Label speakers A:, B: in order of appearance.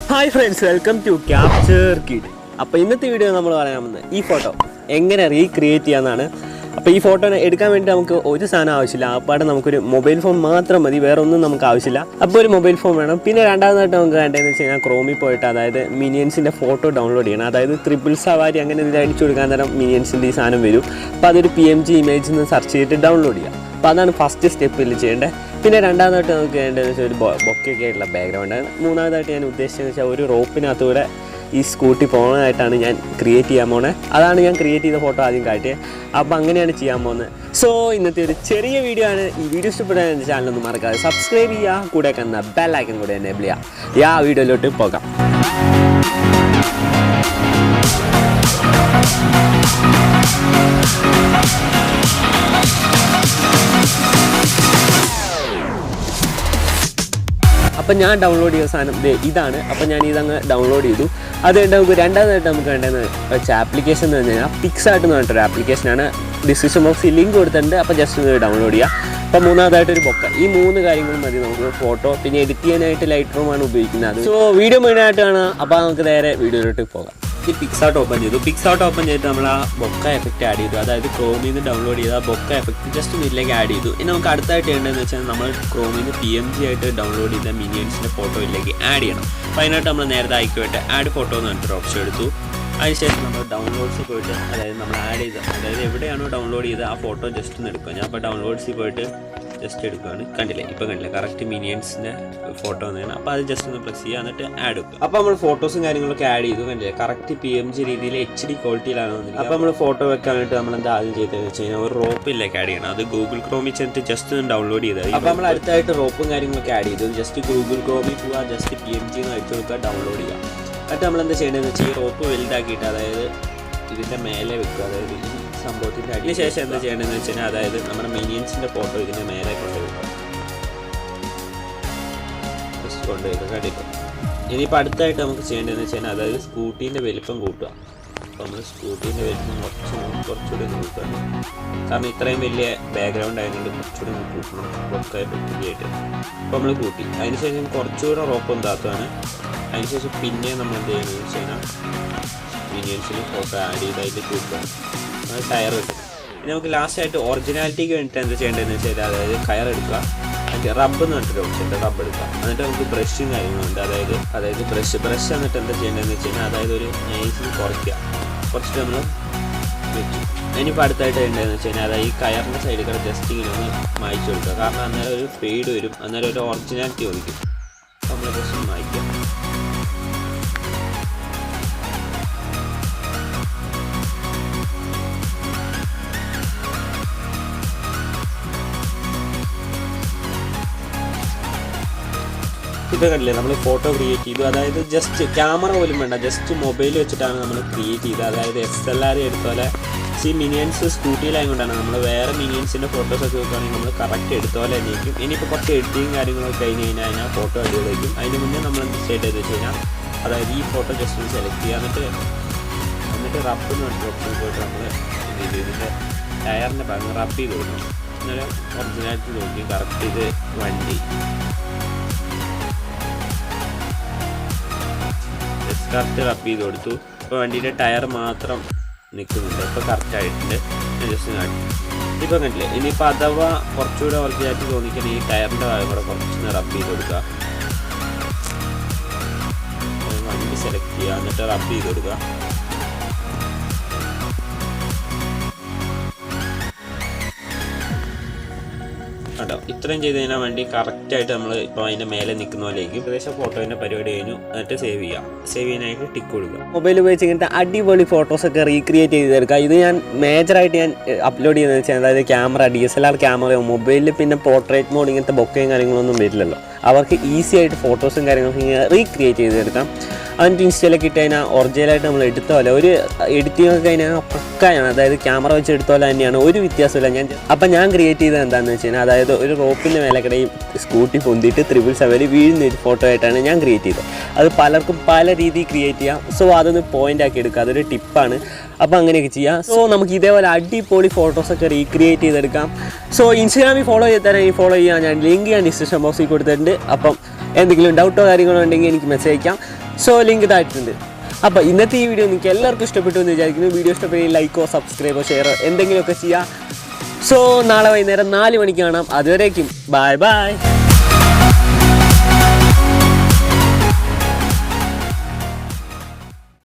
A: Hi friends, welcome to capture kid. അപ്പോൾ ഇന്നത്തെ video നമ്മൾ പറയാമെന്ന് ഈ ഫോട്ടോ എങ്ങനെ റീക്രിയേറ്റ് ചെയ്യാമെന്നാണ്. അപ്പോൾ ഈ ഫോട്ടോ എടുക്കാൻ വേണ്ടി നമുക്ക് ഒരു സാധനം ആവശ്യമില്ല. ആപ്പാടെ നമുക്കൊരു മൊബൈൽ ഫോൺ മാത്രം മതി, വേറെ ഒന്നും നമുക്ക് ആവശ്യമില്ല. അപ്പോൾ ഒരു മൊബൈൽ ഫോൺ വേണം. പിന്നെ രണ്ടാമതായിട്ട് നമുക്ക് വേണ്ടതെന്ന് വെച്ച് കഴിഞ്ഞാൽ ക്രോമിൽ പോയിട്ട് അതായത് മിനിയൻസിൻ്റെ ഫോട്ടോ ഡൗൺലോഡ് ചെയ്യണം. അതായത് ട്രിപ്പിൾ സവാരി അങ്ങനെ ഇത് അടിച്ചു കൊടുക്കാൻ നേരം മിനിയൻസിൻ്റെ ഈ സാധനം വരും. അപ്പോൾ അതൊരു PNG ഇമേജിൽ നിന്ന് സെർച്ച് ചെയ്തിട്ട് ഡൗൺലോഡ് ചെയ്യാം. അപ്പോൾ അതാണ് ഫസ്റ്റ് സ്റ്റെപ്പിൽ ചെയ്യേണ്ടത്. പിന്നെ രണ്ടാമതായിട്ട് നമുക്ക് വേണ്ടതെന്ന് വെച്ചാൽ ഒരു ബൊക്കെയൊക്കെ ആയിട്ടുള്ള ബാക്ക്ഗ്രൗണ്ടാണ്. മൂന്നാമതായിട്ട് ഞാൻ ഉദ്ദേശിച്ചതെന്ന് വെച്ചാൽ ഒരു റോപ്പിനകത്തൂടെ ഈ സ്കൂട്ടി പോകുന്നതായിട്ടാണ് ഞാൻ ക്രിയേറ്റ് ചെയ്യാൻ പോകുന്നത്. അതാണ് ഞാൻ ക്രിയേറ്റ് ചെയ്ത ഫോട്ടോ ആദ്യം കാട്ടിയത്. അപ്പോൾ അങ്ങനെയാണ് ചെയ്യാൻ പോകുന്നത്. സോ ഇന്നത്തെ ഒരു ചെറിയ വീഡിയോ ആണ്. ഈ വീഡിയോ ഇഷ്ടപ്പെട്ടാൽ എൻ്റെ ചാനലൊന്നും മറക്കാതെ സബ്സ്ക്രൈബ് ചെയ്യുക, കൂടെ കന്ന ബെല്ലൈക്കൺ കൂടെ എനേബിൾ ചെയ്യുക. ആ വീഡിയോയിലോട്ട് പോകാം. അപ്പം ഞാൻ ഡൗൺലോഡ് ചെയ്ത സാധനം ഇതാണ്. അപ്പം ഞാൻ ഇതങ്ങ് ഡൗൺലോഡ് ചെയ്തു. അത് നമുക്ക് രണ്ടാമതായിട്ട് നമുക്ക് വേണ്ടതെന്ന് വെച്ച ആപ്ലിക്കേഷൻ എന്ന് പറഞ്ഞു കഴിഞ്ഞാൽ പിക്സാർട്ട് എന്ന് പറഞ്ഞിട്ടൊരു ആപ്ലിക്കേഷനാണ്. ഡിസ്ക്രിപ്ഷൻ ബോക്സിൽ ലിങ്ക് കൊടുത്തിട്ടുണ്ട്. അപ്പോൾ ജസ്റ്റ് ഒന്ന് ഡൗൺലോഡ് ചെയ്യുക. അപ്പോൾ മൂന്നാമതായിട്ടൊരു ബൊക്ക. ഈ മൂന്ന് കാര്യങ്ങളും മതി നമുക്ക് ഫോട്ടോ. പിന്നെ എഡിറ്റ് ചെയ്യാനായിട്ട് ലൈറ്റ് റൂമാണ് ഉപയോഗിക്കുന്നത്. സോ വീഡിയോ മെയിനായിട്ട് കാണുക. അപ്പോൾ നമുക്ക് നേരെ വീഡിയോയിലോട്ട് പോകാം. ഈ പിക്സാർട്ട് ഓപ്പൺ ചെയ്തു. പിക്സാർട്ട് ഓപ്പൺ ചെയ്തിട്ട് നമ്മൾ ആ ബൊക്ക എഫക്റ്റ് ആഡ് ചെയ്തു. അതായത് ക്രോമിൽ നിന്ന് ഡൗൺലോഡ് ചെയ്ത ആ ബൊക്ക എഫക്റ്റ് ജസ്റ്റ് ഇതിലേക്ക് ആഡ് ചെയ്തു. ഇനി നമുക്ക് അടുത്തായിട്ട് ചെയ്യേണ്ടതെന്ന് വെച്ചാൽ നമ്മൾ ക്രോമിൽ നിന്ന് PNG ആയിട്ട് ഡൗൺലോഡ് ചെയ്ത മിനിയൻസിൻ്റെ ഫോട്ടോയിലേക്ക് ആഡ് ചെയ്യണം. അപ്പോൾ അതിനായിട്ട് നമ്മൾ നേരത്തെ ആയിക്കോട്ടെ ആഡ് ഫോട്ടോ എന്ന് പറഞ്ഞിട്ടൊരു ഓപ്ഷൻ എടുത്തു. അതിനുശേഷം നമ്മൾ ഡൗൺലോഡ്സിൽ പോയിട്ട് അതായത് നമ്മൾ ആഡ് ചെയ്ത അതായത് എവിടെയാണോ ഡൗൺലോഡ് ചെയ്ത് ആ ഫോട്ടോ ജസ്റ്റ് ഒന്ന് എടുക്കുക. ഞാൻ അപ്പോൾ ഡൗൺലോഡ്സിൽ പോയിട്ട് ജസ്റ്റ് എടുക്കുകയാണ്. കണ്ടില്ലേ, ഇപ്പോൾ കണ്ടില്ലേ കറക്റ്റ് മിനിയൻസിൻ്റെ ഫോട്ടോ എന്നാണ്. അപ്പോൾ അത് ജസ്റ്റ് ഒന്ന് പ്രസ് ചെയ്യുക, എന്നിട്ട് ആഡ് വെക്കുക. അപ്പോൾ നമ്മൾ ഫോട്ടോസും കാര്യങ്ങളൊക്കെ ആഡ് ചെയ്തു. കണ്ടില്ലേ കറക്റ്റ് PNG രീതിയിൽ HD ക്വാളിറ്റിയിലാണ് വന്നിരിക്കുന്നത്. അപ്പോൾ നമ്മൾ ഫോട്ടോ വെക്കാനായിട്ട് നമ്മൾ എന്താ ആദ്യം ചെയ്തതെന്ന് വെച്ച് കഴിഞ്ഞാൽ ഒരു റോപ്പിലേക്ക് ആഡ് ചെയ്യണം. അത് ഗൂഗിൾ ക്രോമിൽ ചെന്നിട്ട് ജസ്റ്റ് ഒന്ന് ഡൗൺലോഡ് ചെയ്താൽ. അപ്പോൾ നമ്മൾ അടുത്തായിട്ട് റോപ്പും കാര്യങ്ങളൊക്കെ ആഡ് ചെയ്തു. ജസ്റ്റ് ഗൂഗിൾ ക്രോമിൽ പോവുക, ജസ്റ്റ് PNG എന്ന് അടിച്ചു കൊടുക്കുക, ഡൗൺലോഡ് ചെയ്യുക. എന്നിട്ട് നമ്മളെന്താ ചെയ്യേണ്ടതെന്ന് വെച്ചാൽ ഈ റോപ്പ് വലുതാക്കിയിട്ട് അതായത് ഇതിൻ്റെ മേലെ വെക്കുക. അതായത് ഈ സംഭവത്തിൻ്റെ അതിന് ശേഷം എന്താ ചെയ്യേണ്ടതെന്ന് വെച്ച് കഴിഞ്ഞാൽ അതായത് നമ്മുടെ മിനിയൻസിൻ്റെ ഫോട്ടോ ഇതിൻ്റെ മേലെ കൊണ്ടുവയ്ക്കുക. ജസ്റ്റ് കൊണ്ടുവയ്ക്കുക. കണ്ടിട്ട് ഇനിയിപ്പോൾ അടുത്തായിട്ട് നമുക്ക് ചെയ്യേണ്ടതെന്ന് വെച്ച് കഴിഞ്ഞാൽ അതായത് സ്കൂട്ടീൻ്റെ വലിപ്പം കൂട്ടുക. അപ്പോൾ നമ്മൾ സ്കൂട്ടീൻ്റെ വലിപ്പം കുറച്ചുകൂടി ഒന്ന് കൂട്ടുകയാണ്. കാരണം ഇത്രയും വലിയ ബാക്ക്ഗ്രൗണ്ട് ആയതുകൊണ്ട് കുറച്ചുകൂടി ഒന്ന് കൂട്ടണം റോപ്പൊക്കെ ആയിട്ട്. അപ്പോൾ നമ്മൾ കൂട്ടി. അതിനുശേഷം കുറച്ചുകൂടെ റോപ്പ് താത്തുകയാണ്. അതിനുശേഷം പിന്നെ നമ്മൾ എന്ത് ചെയ്യുന്നത് വെച്ച് കഴിഞ്ഞാൽ മിനിയൻസിന് ഫോട്ടോ ആഡ് ചെയ്തായിട്ട് കൂട്ടുകയാണ്. അത് ടയർ കിട്ടും. പിന്നെ നമുക്ക് ലാസ്റ്റായിട്ട് ഒറിജിനാലിറ്റിക്ക് വേണ്ടിയിട്ട് എന്താ ചെയ്യേണ്ടതെന്ന് വെച്ചാൽ അതായത് കയർ എടുക്കുക, അതിൻ്റെ റബ്ബ് എന്ന് പറഞ്ഞിട്ടൊരു ഓപ്ഷൻ ഉണ്ട്, റബ്ബ് എടുക്കുക. എന്നിട്ട് നമുക്ക് ബ്രഷും കാര്യങ്ങളുണ്ട്. അതായത് ബ്രഷ് എന്നിട്ട് എന്താ ചെയ്യേണ്ടതെന്ന് വെച്ച് കഴിഞ്ഞാൽ അതായത് ഒരു നൈസിൽ കുറച്ചിട്ട് നമ്മൾ വെച്ചു. ഇനിയിപ്പോൾ അടുത്തായിട്ട് വേണ്ടതെന്ന് വെച്ച് കഴിഞ്ഞാൽ അതായത് ഈ കയറിൻ്റെ സൈഡിൽ കൂടെ ജസ്റ്റ് ഇങ്ങനെ ഒന്ന് മായ്ച്ചു കൊടുക്കുക. കാരണം അന്നേരം ഒരു ഫെയ്ഡ് വരും, അന്നേരം ഒരു ഒറിജിനാലിറ്റി ഒതുക്കും. അപ്പോൾ നമ്മൾ ജസ്റ്റ് മായ്ക്കുക. ഇപ്പോൾ കണ്ടില്ലേ നമ്മൾ ഫോട്ടോ ക്രിയേറ്റ് ചെയ്തു. അതായത് ജസ്റ്റ് ക്യാമറ പോലും വേണ്ട, ജസ്റ്റ് മൊബൈൽ വെച്ചിട്ടാണ് നമ്മൾ ക്രിയേറ്റ് ചെയ്തത്. അതായത് SLR എടുത്തോലെ ഈ മിനിയൻസ് സ്കൂട്ടിയിലായതുകൊണ്ടാണ്. നമ്മൾ വേറെ മിനിയൻസിൻ്റെ ഫോട്ടോസൊക്കെ വെക്കുകയാണെങ്കിൽ നമ്മൾ കറക്റ്റ് എടുത്തോലെ തന്നെയായിരിക്കും. ഇനിയിപ്പോൾ കുറച്ച് എഡിറ്റിങ് കാര്യങ്ങളൊക്കെ കഴിഞ്ഞ് കഴിഞ്ഞാൽ ഫോട്ടോ അടിപൊളിയായിരിക്കും. അതിന് മുന്നേ നമ്മൾ എന്ത് ചെയ്തതെന്ന് വെച്ച് കഴിഞ്ഞാൽ അതായത് ഈ ഫോട്ടോ ജസ്റ്റ് ഒന്ന് സെലക്ട് ചെയ്യുക. എന്നിട്ട് റബ്ബ് എന്ന് പറഞ്ഞ ഓപ്ഷൻ പോയിട്ട് നമ്മൾ ഇതിൻ്റെ ടയറിൻ്റെ ഭാഗം റബ്ബ് ചെയ്ത് കൊടുക്കണം. അന്നേരം ഒറിജിനാലിറ്റി നോക്കി കറക്റ്റ് ഇത് വണ്ടി കറക്റ്റ് റബ്ബ് ചെയ്ത് കൊടുത്തു. ഇപ്പോൾ വണ്ടിയുടെ ടയർ മാത്രം നിൽക്കുന്നുണ്ട്. ഇപ്പോൾ കറക്റ്റായിട്ടുണ്ട്. ജസ്റ്റ് കാട്ടി ഇപ്പോൾ കണ്ടില്ലേ. ഇനിയിപ്പോൾ അഥവാ കുറച്ചുകൂടെ ഒറിജിനാലിറ്റി തോന്നിക്കണം ഈ ടയറിൻ്റെ ഭാഗം കൂടെ കുറച്ചൊന്ന് റബ്ബ് ചെയ്ത് കൊടുക്കുക. വണ്ടി സെലക്ട് ചെയ്യുക, എന്നിട്ട് റബ്ബ് ചെയ്ത് കൊടുക്കുക. കേട്ടോ, ഇത്രയും ചെയ്ത് കഴിഞ്ഞാൽ വണ്ടി കറക്റ്റായിട്ട് നമ്മൾ ഇപ്പോൾ അതിൻ്റെ മേലെ നിൽക്കുന്ന പോലെയായിരിക്കും. ഏകദേശം ഫോട്ടോൻ്റെ പരിപാടി കഴിഞ്ഞു. എന്നിട്ട് സേവ് ചെയ്യാം. സേവ് ചെയ്യാനായിട്ട് ടിക്ക് കൊടുക്കുക. മൊബൈൽ ഉപയോഗിച്ച് ഇങ്ങനത്തെ അടിപൊളി ഫോട്ടോസൊക്കെ റീക്രിയേറ്റ് ചെയ്തെടുക്കുക. ഇത് ഞാൻ മേജറായിട്ട് ഞാൻ അപ്ലോഡ് ചെയ്യുന്നത് വെച്ചാൽ അതായത് ക്യാമറ DSLR ക്യാമറയോ മൊബൈലിൽ പിന്നെ പോർട്രേറ്റ് മോഡ് ഇങ്ങനത്തെ ബൊക്കയും കാര്യങ്ങളൊന്നും വരില്ലല്ലോ. അവർക്ക് ഈസി ആയിട്ട് ഫോട്ടോസും കാര്യങ്ങളൊക്കെ ഇങ്ങനെ റീക്രിയേറ്റ് ചെയ്തെടുക്കാം. അതിൻ്റെ ഇൻസ്റ്റയിലൊക്കെ ഇട്ട് കഴിഞ്ഞാൽ ഒറിജിനലായിട്ട് നമ്മൾ എടുത്ത പോലെ ഒരു എഡിറ്റിംഗ് ഒക്കെ കഴിഞ്ഞാൽ പക്കയാണ്. അതായത് ക്യാമറ വെച്ച് എടുത്ത പോലെ തന്നെയാണ്, ഒരു വ്യത്യാസമില്ല. ഞാൻ ക്രിയേറ്റ് ചെയ്തത് എന്താണെന്ന് വെച്ച് കഴിഞ്ഞാൽ അതായത് ഒരു റോപ്പിൻ്റെ മേലക്കടയും സ്കൂട്ടി പൊന്തിയിട്ട് 777 വീഴുന്ന ഒരു ഫോട്ടോ ആയിട്ടാണ് ഞാൻ ക്രിയേറ്റ് ചെയ്തത്. അത് പലർക്കും പല രീതിയിൽ ക്രിയേറ്റ് ചെയ്യാം. സോ അതൊന്ന് പോയിൻ്റ് ആക്കി എടുക്കുക, അതൊരു ടിപ്പാണ്. അപ്പോൾ അങ്ങനെയൊക്കെ ചെയ്യാം. സോ നമുക്ക് ഇതേപോലെ അടിപൊളി ഫോട്ടോസൊക്കെ റീക്രിയേറ്റ് ചെയ്തെടുക്കാം. സോ ഇൻസ്റ്റാഗ്രാമിൽ ഫോളോ ചെയ്താൽ ഫോളോ ചെയ്യാൻ ഞാൻ ലിങ്ക് ഞാൻ ഡിസ്ക്രിപ്ഷൻ ബോക്സിൽ കൊടുത്തിട്ടുണ്ട്. അപ്പം എന്തെങ്കിലും ഡൗട്ടോ കാര്യങ്ങളോ ഉണ്ടെങ്കിൽ എനിക്ക് മെസ്സേജ് അയക്കാം. സോ ലിങ്ക് ഇതായിട്ടുണ്ട്. അപ്പോൾ ഇന്നത്തെ ഈ വീഡിയോ നിങ്ങൾക്ക് എല്ലാവർക്കും ഇഷ്ടപ്പെട്ടു എന്ന് വിചാരിക്കുന്നു. വീഡിയോ ഇഷ്ടപ്പെട്ടെങ്കിൽ ലൈക്കോ സബ്സ്ക്രൈബോ ഷെയറോ എന്തെങ്കിലുമൊക്കെ ചെയ്യാം. സോ നാളെ വൈകുന്നേരം 4 മണിക്ക് കാണാം. അതുവരേക്കും ബൈ ബൈ.